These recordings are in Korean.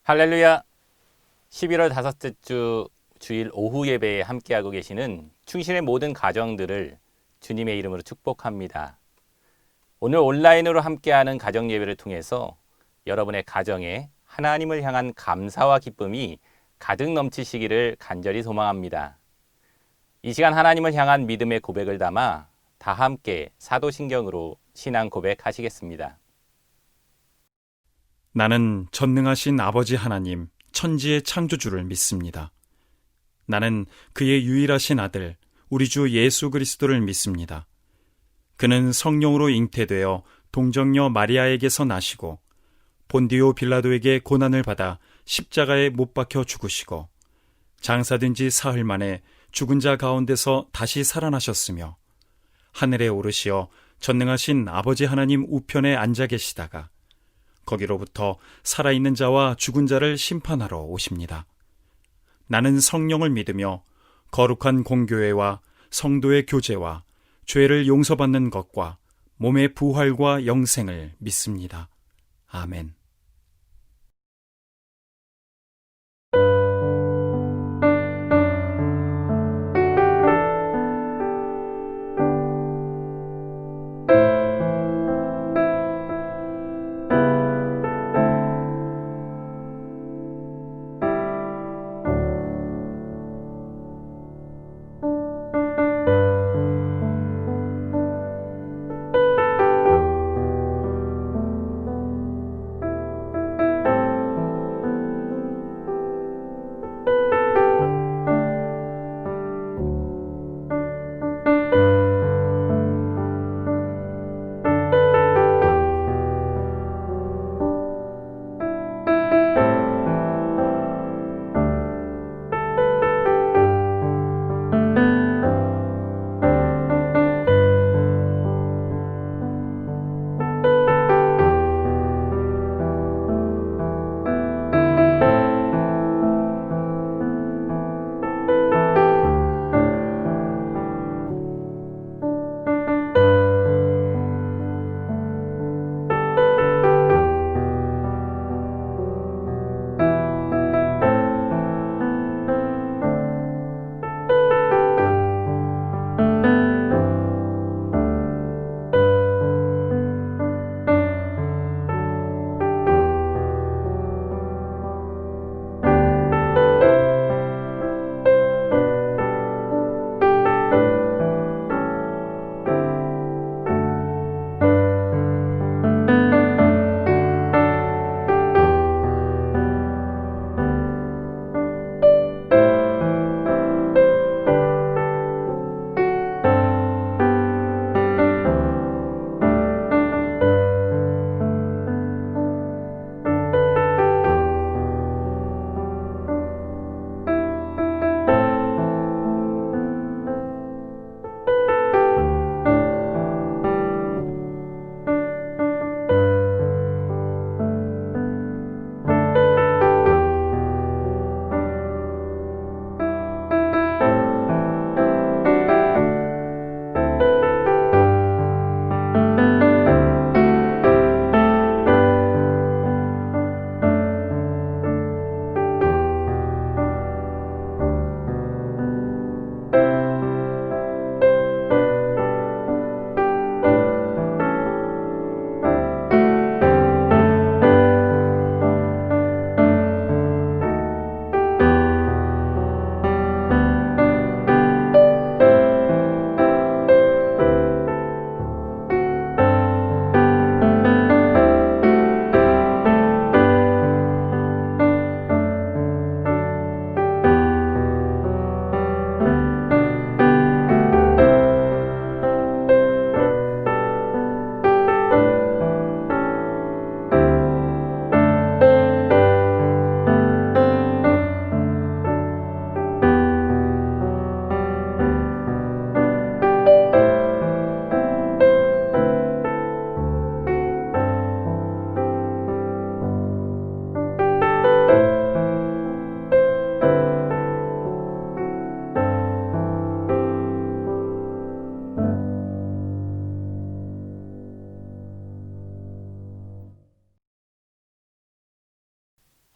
할렐루야. 11월 다섯째 주 주일 오후 예배에 함께하고 계시는 충신의 모든 가정들을 주님의 이름으로 축복합니다. 오늘 온라인으로 함께하는 가정 예배를 통해서 여러분의 가정에 하나님을 향한 감사와 기쁨이 가득 넘치시기를 간절히 소망합니다. 이 시간 하나님을 향한 믿음의 고백을 담아 다 함께 사도신경으로 신앙 고백하시겠습니다. 나는 전능하신 아버지 하나님, 천지의 창조주를 믿습니다. 나는 그의 유일하신 아들, 우리 주 예수 그리스도를 믿습니다. 그는 성령으로 잉태되어 동정녀 마리아에게서 나시고 본디오 빌라도에게 고난을 받아 십자가에 못 박혀 죽으시고 장사된 지 사흘 만에 죽은 자 가운데서 다시 살아나셨으며 하늘에 오르시어 전능하신 아버지 하나님 우편에 앉아 계시다가 거기로부터 살아있는 자와 죽은 자를 심판하러 오십니다. 나는 성령을 믿으며 거룩한 공교회와 성도의 교제와 죄를 용서받는 것과 몸의 부활과 영생을 믿습니다. 아멘.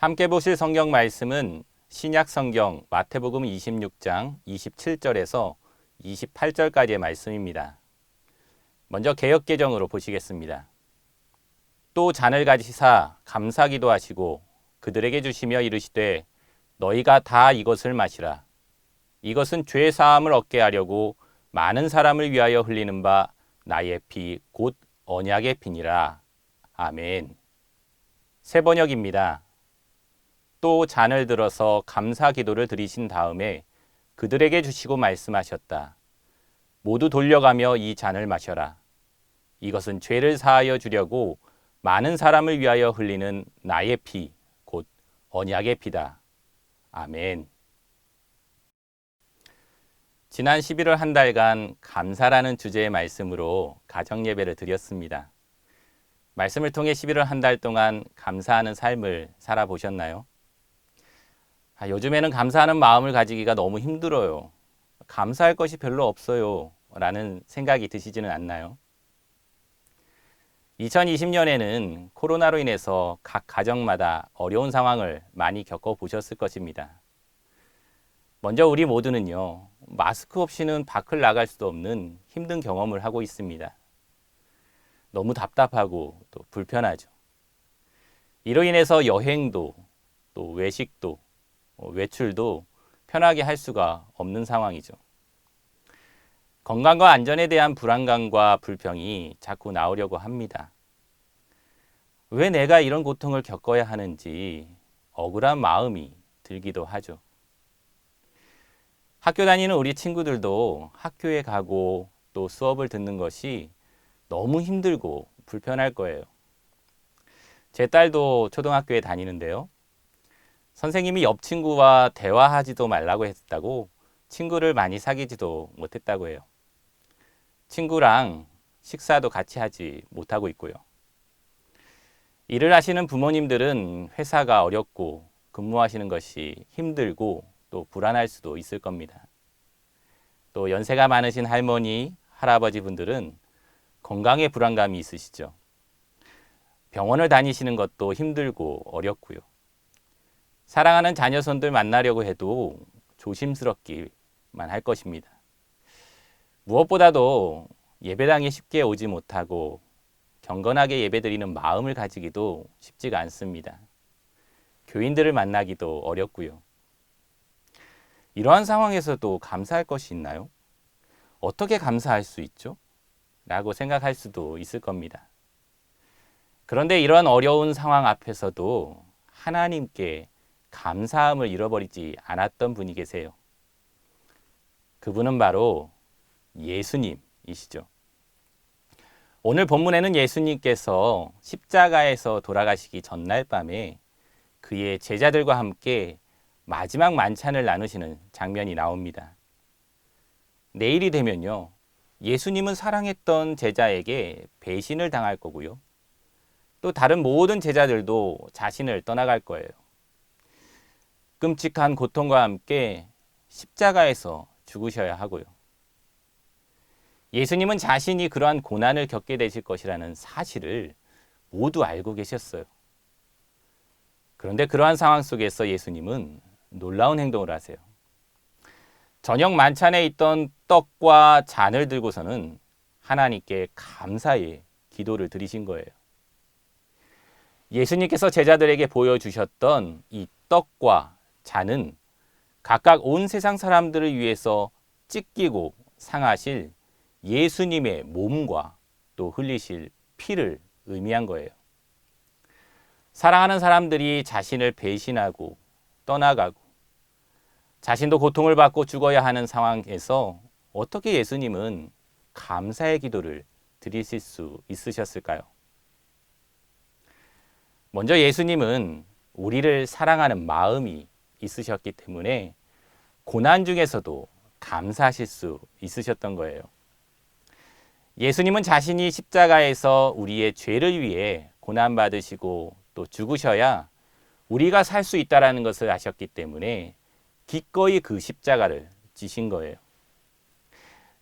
함께 보실 성경 말씀은 신약 성경 마태복음 26장 27절에서 28절까지의 말씀입니다. 먼저 개역개정으로 보시겠습니다. 또 잔을 가지사 감사기도 하시고 그들에게 주시며 이르시되 너희가 다 이것을 마시라. 이것은 죄 사함을 얻게 하려고 많은 사람을 위하여 흘리는 바 나의 피 곧 언약의 피니라. 아멘. 세 번역입니다. 또 잔을 들어서 감사 기도를 드리신 다음에 그들에게 주시고 말씀하셨다. 모두 돌려가며 이 잔을 마셔라. 이것은 죄를 사하여 주려고 많은 사람을 위하여 흘리는 나의 피, 곧 언약의 피다. 아멘. 지난 11월 한 달간 감사라는 주제의 말씀으로 가정예배를 드렸습니다. 말씀을 통해 11월 한 달 동안 감사하는 삶을 살아보셨나요? 요즘에는 감사하는 마음을 가지기가 너무 힘들어요. 감사할 것이 별로 없어요. 라는 생각이 드시지는 않나요? 2020년에는 코로나로 인해서 각 가정마다 어려운 상황을 많이 겪어보셨을 것입니다. 먼저 우리 모두는요, 마스크 없이는 밖을 나갈 수도 없는 힘든 경험을 하고 있습니다. 너무 답답하고 또 불편하죠. 이로 인해서 여행도 또 외식도 외출도 편하게 할 수가 없는 상황이죠. 건강과 안전에 대한 불안감과 불평이 자꾸 나오려고 합니다. 왜 내가 이런 고통을 겪어야 하는지 억울한 마음이 들기도 하죠. 학교 다니는 우리 친구들도 학교에 가고 또 수업을 듣는 것이 너무 힘들고 불편할 거예요. 제 딸도 초등학교에 다니는데요. 선생님이 옆 친구와 대화하지도 말라고 했다고 친구를 많이 사귀지도 못했다고 해요. 친구랑 식사도 같이 하지 못하고 있고요. 일을 하시는 부모님들은 회사가 어렵고 근무하시는 것이 힘들고 또 불안할 수도 있을 겁니다. 또 연세가 많으신 할머니, 할아버지 분들은 건강에 불안감이 있으시죠. 병원을 다니시는 것도 힘들고 어렵고요. 사랑하는 자녀손들 만나려고 해도 조심스럽기만 할 것입니다. 무엇보다도 예배당에 쉽게 오지 못하고 경건하게 예배드리는 마음을 가지기도 쉽지가 않습니다. 교인들을 만나기도 어렵고요. 이러한 상황에서도 감사할 것이 있나요? 어떻게 감사할 수 있죠? 라고 생각할 수도 있을 겁니다. 그런데 이런 어려운 상황 앞에서도 하나님께 감사함을 잃어버리지 않았던 분이 계세요. 그분은 바로 예수님이시죠. 오늘 본문에는 예수님께서 십자가에서 돌아가시기 전날 밤에 그의 제자들과 함께 마지막 만찬을 나누시는 장면이 나옵니다. 내일이 되면요, 예수님은 사랑했던 제자에게 배신을 당할 거고요. 또 다른 모든 제자들도 자신을 떠나갈 거예요. 끔찍한 고통과 함께 십자가에서 죽으셔야 하고요. 예수님은 자신이 그러한 고난을 겪게 되실 것이라는 사실을 모두 알고 계셨어요. 그런데 그러한 상황 속에서 예수님은 놀라운 행동을 하세요. 저녁 만찬에 있던 떡과 잔을 들고서는 하나님께 감사의 기도를 드리신 거예요. 예수님께서 제자들에게 보여주셨던 이 떡과 잔은 각각 온 세상 사람들을 위해서 찢기고 상하실 예수님의 몸과 또 흘리실 피를 의미한 거예요. 사랑하는 사람들이 자신을 배신하고 떠나가고 자신도 고통을 받고 죽어야 하는 상황에서 어떻게 예수님은 감사의 기도를 드리실 수 있으셨을까요? 먼저 예수님은 우리를 사랑하는 마음이 있으셨기 때문에 고난 중에서도 감사하실 수 있으셨던 거예요. 예수님은 자신이 십자가에서 우리의 죄를 위해 고난받으시고 또 죽으셔야 우리가 살 수 있다는 것을 아셨기 때문에 기꺼이 그 십자가를 지신 거예요.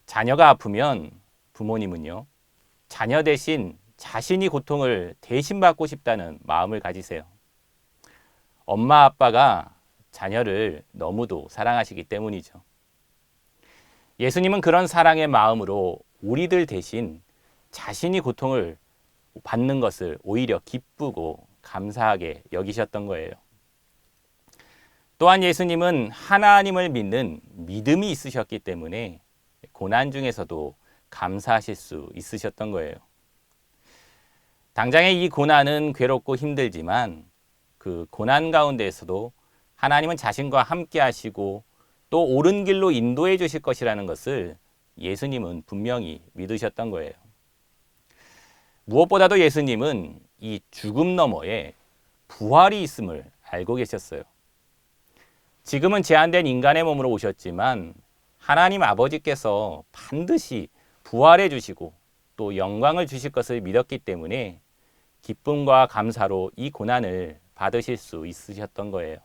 자녀가 아프면 부모님은요, 자녀 대신 자신이 고통을 대신 받고 싶다는 마음을 가지세요. 엄마 아빠가 자녀를 너무도 사랑하시기 때문이죠. 예수님은 그런 사랑의 마음으로 우리들 대신 자신이 고통을 받는 것을 오히려 기쁘고 감사하게 여기셨던 거예요. 또한 예수님은 하나님을 믿는 믿음이 있으셨기 때문에 고난 중에서도 감사하실 수 있으셨던 거예요. 당장의 이 고난은 괴롭고 힘들지만 그 고난 가운데에서도 하나님은 자신과 함께 하시고 또 옳은 길로 인도해 주실 것이라는 것을 예수님은 분명히 믿으셨던 거예요. 무엇보다도 예수님은 이 죽음 너머에 부활이 있음을 알고 계셨어요. 지금은 제한된 인간의 몸으로 오셨지만 하나님 아버지께서 반드시 부활해 주시고 또 영광을 주실 것을 믿었기 때문에 기쁨과 감사로 이 고난을 받으실 수 있으셨던 거예요.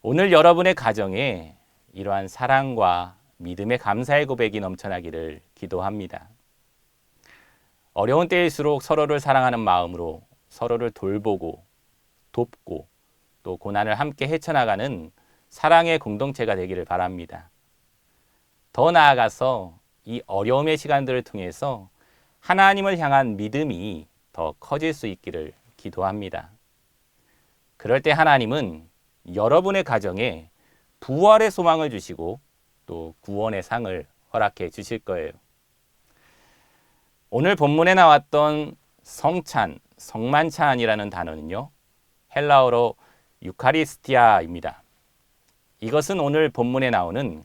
오늘 여러분의 가정에 이러한 사랑과 믿음의 감사의 고백이 넘쳐나기를 기도합니다. 어려운 때일수록 서로를 사랑하는 마음으로 서로를 돌보고 돕고 또 고난을 함께 헤쳐나가는 사랑의 공동체가 되기를 바랍니다. 더 나아가서 이 어려움의 시간들을 통해서 하나님을 향한 믿음이 더 커질 수 있기를 기도합니다. 그럴 때 하나님은 여러분의 가정에 부활의 소망을 주시고 또 구원의 상을 허락해 주실 거예요. 오늘 본문에 나왔던 성찬, 성만찬이라는 단어는요, 헬라어로 유카리스티아입니다. 이것은 오늘 본문에 나오는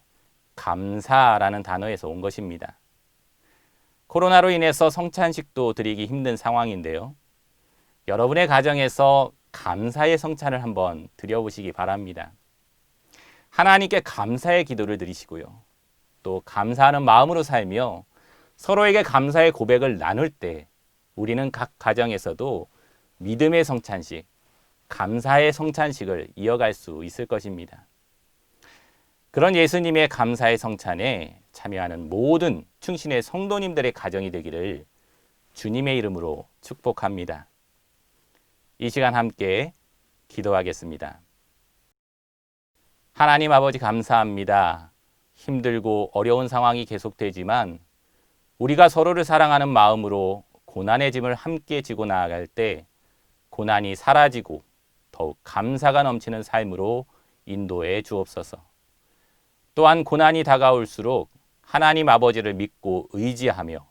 감사라는 단어에서 온 것입니다. 코로나로 인해서 성찬식도 드리기 힘든 상황인데요. 여러분의 가정에서 감사의 성찬을 한번 드려보시기 바랍니다. 하나님께 감사의 기도를 드리시고요. 또 감사하는 마음으로 살며 서로에게 감사의 고백을 나눌 때 우리는 각 가정에서도 믿음의 성찬식, 감사의 성찬식을 이어갈 수 있을 것입니다. 그런 예수님의 감사의 성찬에 참여하는 모든 충신의 성도님들의 가정이 되기를 주님의 이름으로 축복합니다. 이 시간 함께 기도하겠습니다. 하나님 아버지 감사합니다. 힘들고 어려운 상황이 계속되지만 우리가 서로를 사랑하는 마음으로 고난의 짐을 함께 지고 나아갈 때 고난이 사라지고 더욱 감사가 넘치는 삶으로 인도해 주옵소서. 또한 고난이 다가올수록 하나님 아버지를 믿고 의지하며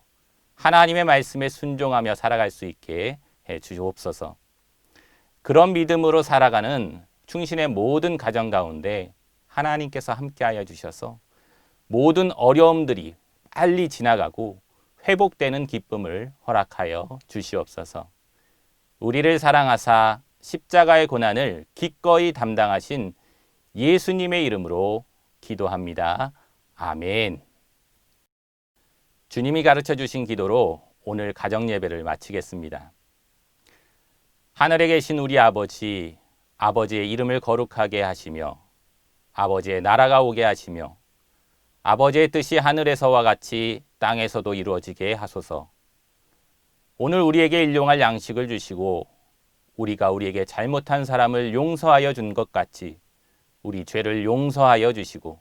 하나님의 말씀에 순종하며 살아갈 수 있게 해 주옵소서. 그런 믿음으로 살아가는 충신의 모든 가정 가운데 하나님께서 함께하여 주셔서 모든 어려움들이 빨리 지나가고 회복되는 기쁨을 허락하여 주시옵소서. 우리를 사랑하사 십자가의 고난을 기꺼이 담당하신 예수님의 이름으로 기도합니다. 아멘. 주님이 가르쳐 주신 기도로 오늘 가정 예배를 마치겠습니다. 하늘에 계신 우리 아버지, 아버지의 이름을 거룩하게 하시며 아버지의 나라가 오게 하시며 아버지의 뜻이 하늘에서와 같이 땅에서도 이루어지게 하소서. 오늘 우리에게 일용할 양식을 주시고 우리가 우리에게 잘못한 사람을 용서하여 준 것 같이 우리 죄를 용서하여 주시고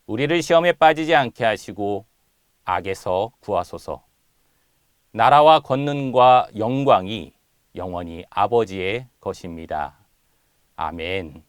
우리를 시험에 빠지지 않게 하시고 악에서 구하소서. 나라와 권능과 영광이 영원히 아버지의 것입니다. 아멘.